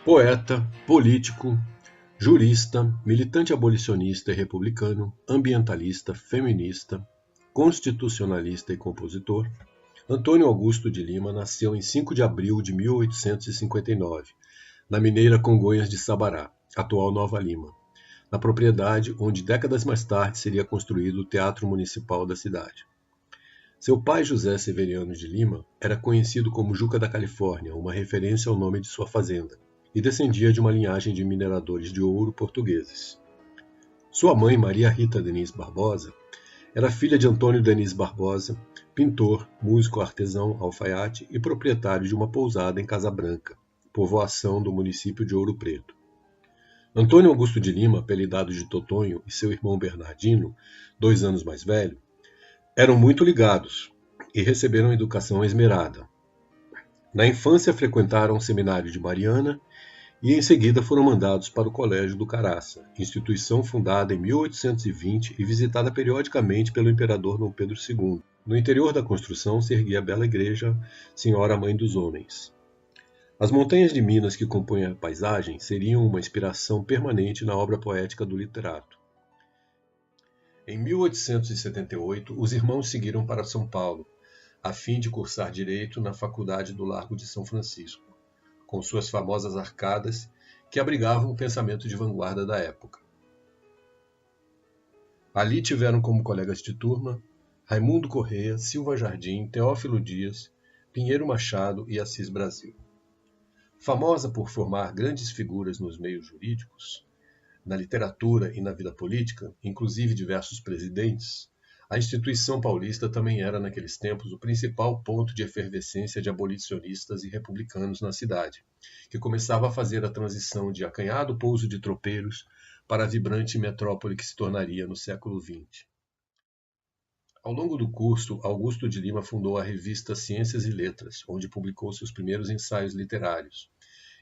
Poeta, político, jurista, militante abolicionista e republicano, ambientalista, feminista, constitucionalista e compositor, Antônio Augusto de Lima nasceu em 5 de abril de 1859, na mineira Congonhas de Sabará, atual Nova Lima, na propriedade onde décadas mais tarde seria construído o Teatro Municipal da cidade. Seu pai, José Severiano de Lima, era conhecido como Juca da Califórnia, uma referência ao nome de sua fazenda, e descendia de uma linhagem de mineradores de ouro portugueses. Sua mãe, Maria Rita Diniz Barbosa, era filha de Antônio Diniz Barbosa, pintor, músico artesão, alfaiate e proprietário de uma pousada em Casa Branca, povoação do município de Ouro Preto. Antônio Augusto de Lima, apelidado de Totonho, e seu irmão Bernardino, 2 anos mais velho, eram muito ligados e receberam educação esmerada. Na infância frequentaram o seminário de Mariana e em seguida foram mandados para o Colégio do Caraça, instituição fundada em 1820 e visitada periodicamente pelo imperador Dom Pedro II. No interior da construção se erguia a bela igreja Senhora Mãe dos Homens. As montanhas de Minas que compõem a paisagem seriam uma inspiração permanente na obra poética do literato. Em 1878, os irmãos seguiram para São Paulo, a fim de cursar Direito na Faculdade do Largo de São Francisco, com suas famosas arcadas que abrigavam o pensamento de vanguarda da época. Ali tiveram como colegas de turma Raimundo Corrêa, Silva Jardim, Teófilo Dias, Pinheiro Machado e Assis Brasil. Famosa por formar grandes figuras nos meios jurídicos, na literatura e na vida política, inclusive diversos presidentes, a instituição paulista também era, naqueles tempos, o principal ponto de efervescência de abolicionistas e republicanos na cidade, que começava a fazer a transição de acanhado pouso de tropeiros para a vibrante metrópole que se tornaria no século XX. Ao longo do curso, Augusto de Lima fundou a revista Ciências e Letras, onde publicou seus primeiros ensaios literários,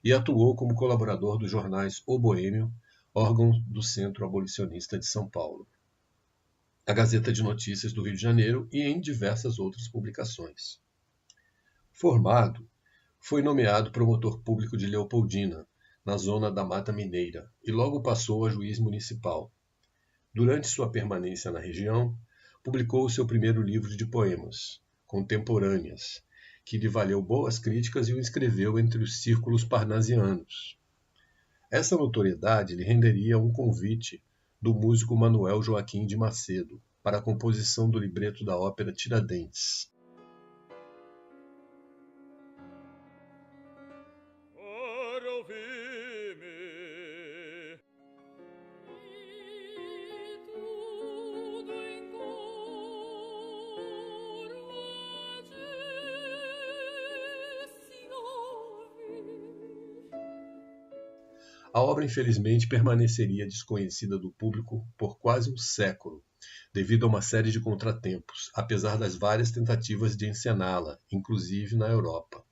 e atuou como colaborador dos jornais O Boêmio, órgão do Centro Abolicionista de São Paulo, a Gazeta de Notícias do Rio de Janeiro e em diversas outras publicações. Formado, foi nomeado promotor público de Leopoldina, na zona da Mata Mineira, e logo passou a juiz municipal. Durante sua permanência na região, publicou o seu primeiro livro de poemas, Contemporâneas, que lhe valeu boas críticas e o inscreveu entre os círculos parnasianos. Essa notoriedade lhe renderia um convite do músico Manuel Joaquim de Macedo para a composição do libreto da ópera Tiradentes. A obra, infelizmente, permaneceria desconhecida do público por quase um século, devido a uma série de contratempos, apesar das várias tentativas de encená-la, inclusive na Europa.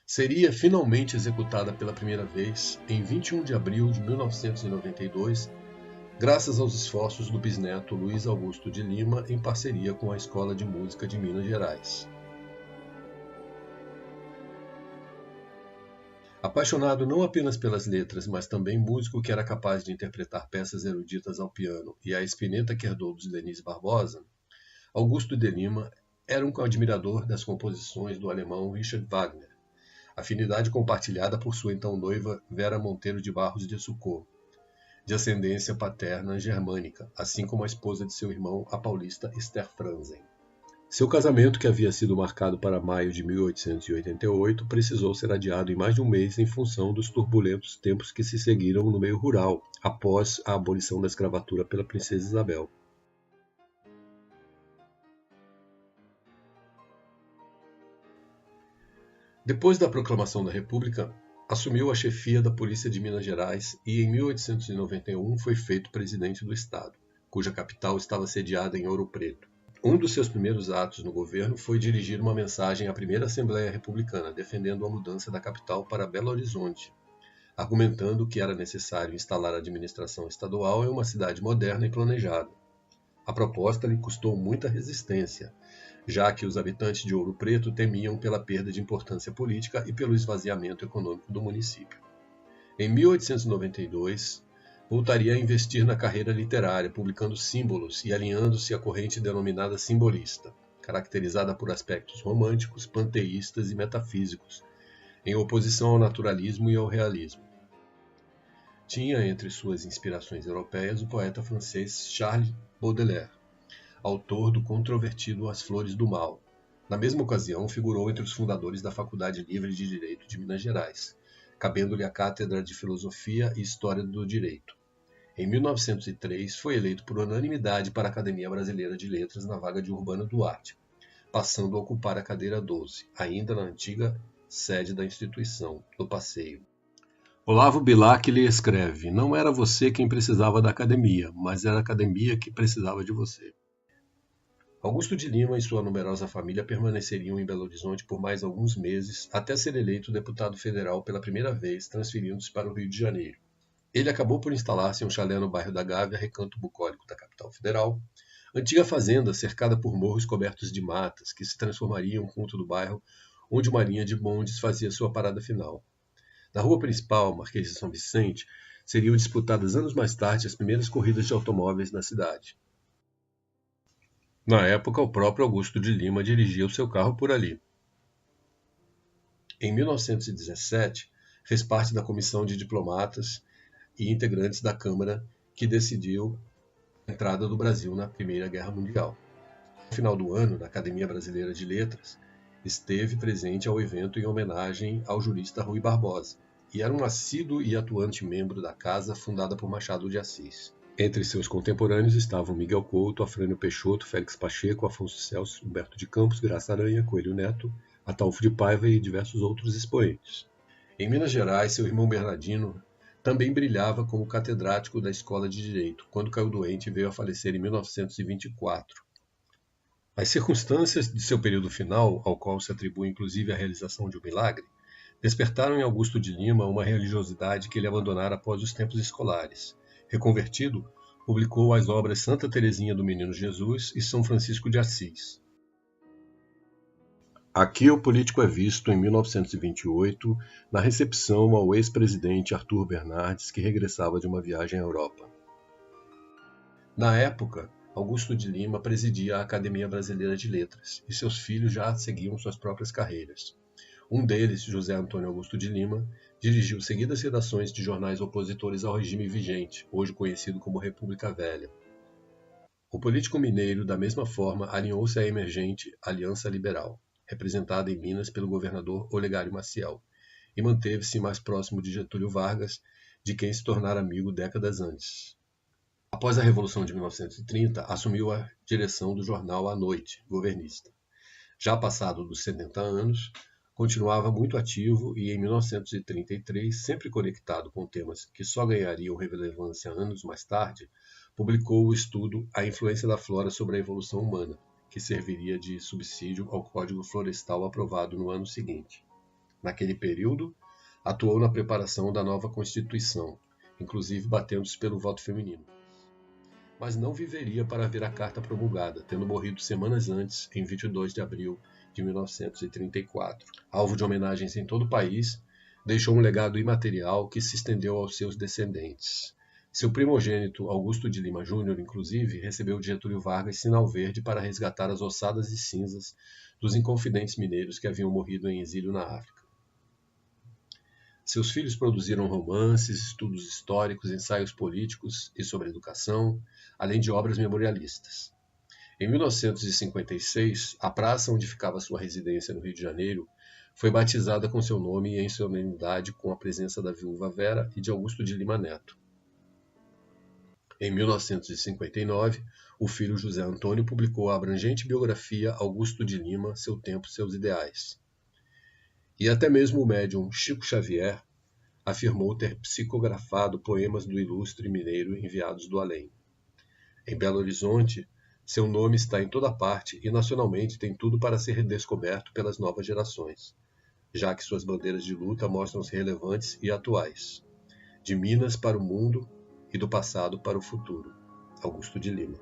Seria finalmente executada pela primeira vez em 21 de abril de 1992, graças aos esforços do bisneto Luiz Augusto de Lima em parceria com a Escola de Música de Minas Gerais. Apaixonado não apenas pelas letras, mas também músico que era capaz de interpretar peças eruditas ao piano e a espineta que herdou dos Diniz Barbosa, Augusto de Lima era um admirador das composições do alemão Richard Wagner, afinidade compartilhada por sua então noiva Vera Monteiro de Barros de Sucô, de ascendência paterna germânica, assim como a esposa de seu irmão, a paulista Esther Franzen. Seu casamento, que havia sido marcado para maio de 1888, precisou ser adiado em mais de um mês em função dos turbulentos tempos que se seguiram no meio rural, após a abolição da escravatura pela princesa Isabel. Depois da proclamação da República, assumiu a chefia da Polícia de Minas Gerais e, em 1891, foi feito presidente do Estado, cuja capital estava sediada em Ouro Preto. Um dos seus primeiros atos no governo foi dirigir uma mensagem à primeira Assembleia Republicana, defendendo a mudança da capital para Belo Horizonte, argumentando que era necessário instalar a administração estadual em uma cidade moderna e planejada. A proposta lhe custou muita resistência, já que os habitantes de Ouro Preto temiam pela perda de importância política e pelo esvaziamento econômico do município. Em 1892, voltaria a investir na carreira literária, publicando símbolos e alinhando-se à corrente denominada simbolista, caracterizada por aspectos românticos, panteístas e metafísicos, em oposição ao naturalismo e ao realismo. Tinha entre suas inspirações europeias o poeta francês Charles Baudelaire, autor do controvertido As Flores do Mal. Na mesma ocasião, figurou entre os fundadores da Faculdade Livre de Direito de Minas Gerais, cabendo-lhe a cátedra de Filosofia e História do Direito. Em 1903, foi eleito por unanimidade para a Academia Brasileira de Letras na vaga de Urbano Duarte, passando a ocupar a cadeira 12, ainda na antiga sede da instituição, no Passeio. Olavo Bilac lhe escreve: não era você quem precisava da academia, mas era a academia que precisava de você. Augusto de Lima e sua numerosa família permaneceriam em Belo Horizonte por mais alguns meses, até ser eleito deputado federal pela primeira vez, transferindo-se para o Rio de Janeiro. Ele acabou por instalar-se em um chalé no bairro da Gávea, recanto bucólico da capital federal, antiga fazenda cercada por morros cobertos de matas, que se transformaria em um ponto do bairro, onde uma linha de bondes fazia sua parada final. Na rua principal, Marquês de São Vicente, seriam disputadas anos mais tarde as primeiras corridas de automóveis na cidade. Na época, o próprio Augusto de Lima dirigia o seu carro por ali. Em 1917, fez parte da comissão de diplomatas e integrantes da Câmara que decidiu a entrada do Brasil na Primeira Guerra Mundial. No final do ano, na Academia Brasileira de Letras, esteve presente ao evento em homenagem ao jurista Rui Barbosa, e era um assíduo e atuante membro da casa fundada por Machado de Assis. Entre seus contemporâneos estavam Miguel Couto, Afrânio Peixoto, Félix Pacheco, Afonso Celso, Humberto de Campos, Graça Aranha, Coelho Neto, Ataúfo de Paiva e diversos outros expoentes. Em Minas Gerais, seu irmão Bernardino também brilhava como catedrático da Escola de Direito, quando caiu doente e veio a falecer em 1924. As circunstâncias de seu período final, ao qual se atribui inclusive a realização de um milagre, despertaram em Augusto de Lima uma religiosidade que ele abandonara após os tempos escolares. Reconvertido, publicou as obras Santa Teresinha do Menino Jesus e São Francisco de Assis. Aqui o político é visto em 1928, na recepção ao ex-presidente Arthur Bernardes, que regressava de uma viagem à Europa. Na época, Augusto de Lima presidia a Academia Brasileira de Letras, e seus filhos já seguiam suas próprias carreiras. Um deles, José Antônio Augusto de Lima, dirigiu seguidas redações de jornais opositores ao regime vigente, hoje conhecido como República Velha. O político mineiro, da mesma forma, alinhou-se à emergente Aliança Liberal, representada em Minas pelo governador Olegário Maciel, e manteve-se mais próximo de Getúlio Vargas, de quem se tornara amigo décadas antes. Após a Revolução de 1930, assumiu a direção do jornal A Noite, governista. Já passado dos 70 anos, continuava muito ativo e, em 1933, sempre conectado com temas que só ganhariam relevância anos mais tarde, publicou o estudo A Influência da Flora sobre a Evolução Humana, que serviria de subsídio ao Código Florestal aprovado no ano seguinte. Naquele período, atuou na preparação da nova Constituição, inclusive batendo-se pelo voto feminino. Mas não viveria para ver a carta promulgada, tendo morrido semanas antes, em 22 de abril de 1934. Alvo de homenagens em todo o país, deixou um legado imaterial que se estendeu aos seus descendentes. Seu primogênito, Augusto de Lima Júnior, inclusive, recebeu de Getúlio Vargas sinal verde para resgatar as ossadas e cinzas dos inconfidentes mineiros que haviam morrido em exílio na África. Seus filhos produziram romances, estudos históricos, ensaios políticos e sobre educação, além de obras memorialistas. Em 1956, a praça onde ficava sua residência no Rio de Janeiro foi batizada com seu nome e em solenidade com a presença da viúva Vera e de Augusto de Lima Neto. Em 1959, o filho José Antônio publicou a abrangente biografia Augusto de Lima, Seu Tempo, Seus Ideais. E até mesmo o médium Chico Xavier afirmou ter psicografado poemas do ilustre mineiro enviados do além. Em Belo Horizonte, seu nome está em toda parte e nacionalmente tem tudo para ser redescoberto pelas novas gerações, já que suas bandeiras de luta mostram-se relevantes e atuais. De Minas para o mundo e do passado para o futuro. Augusto de Lima.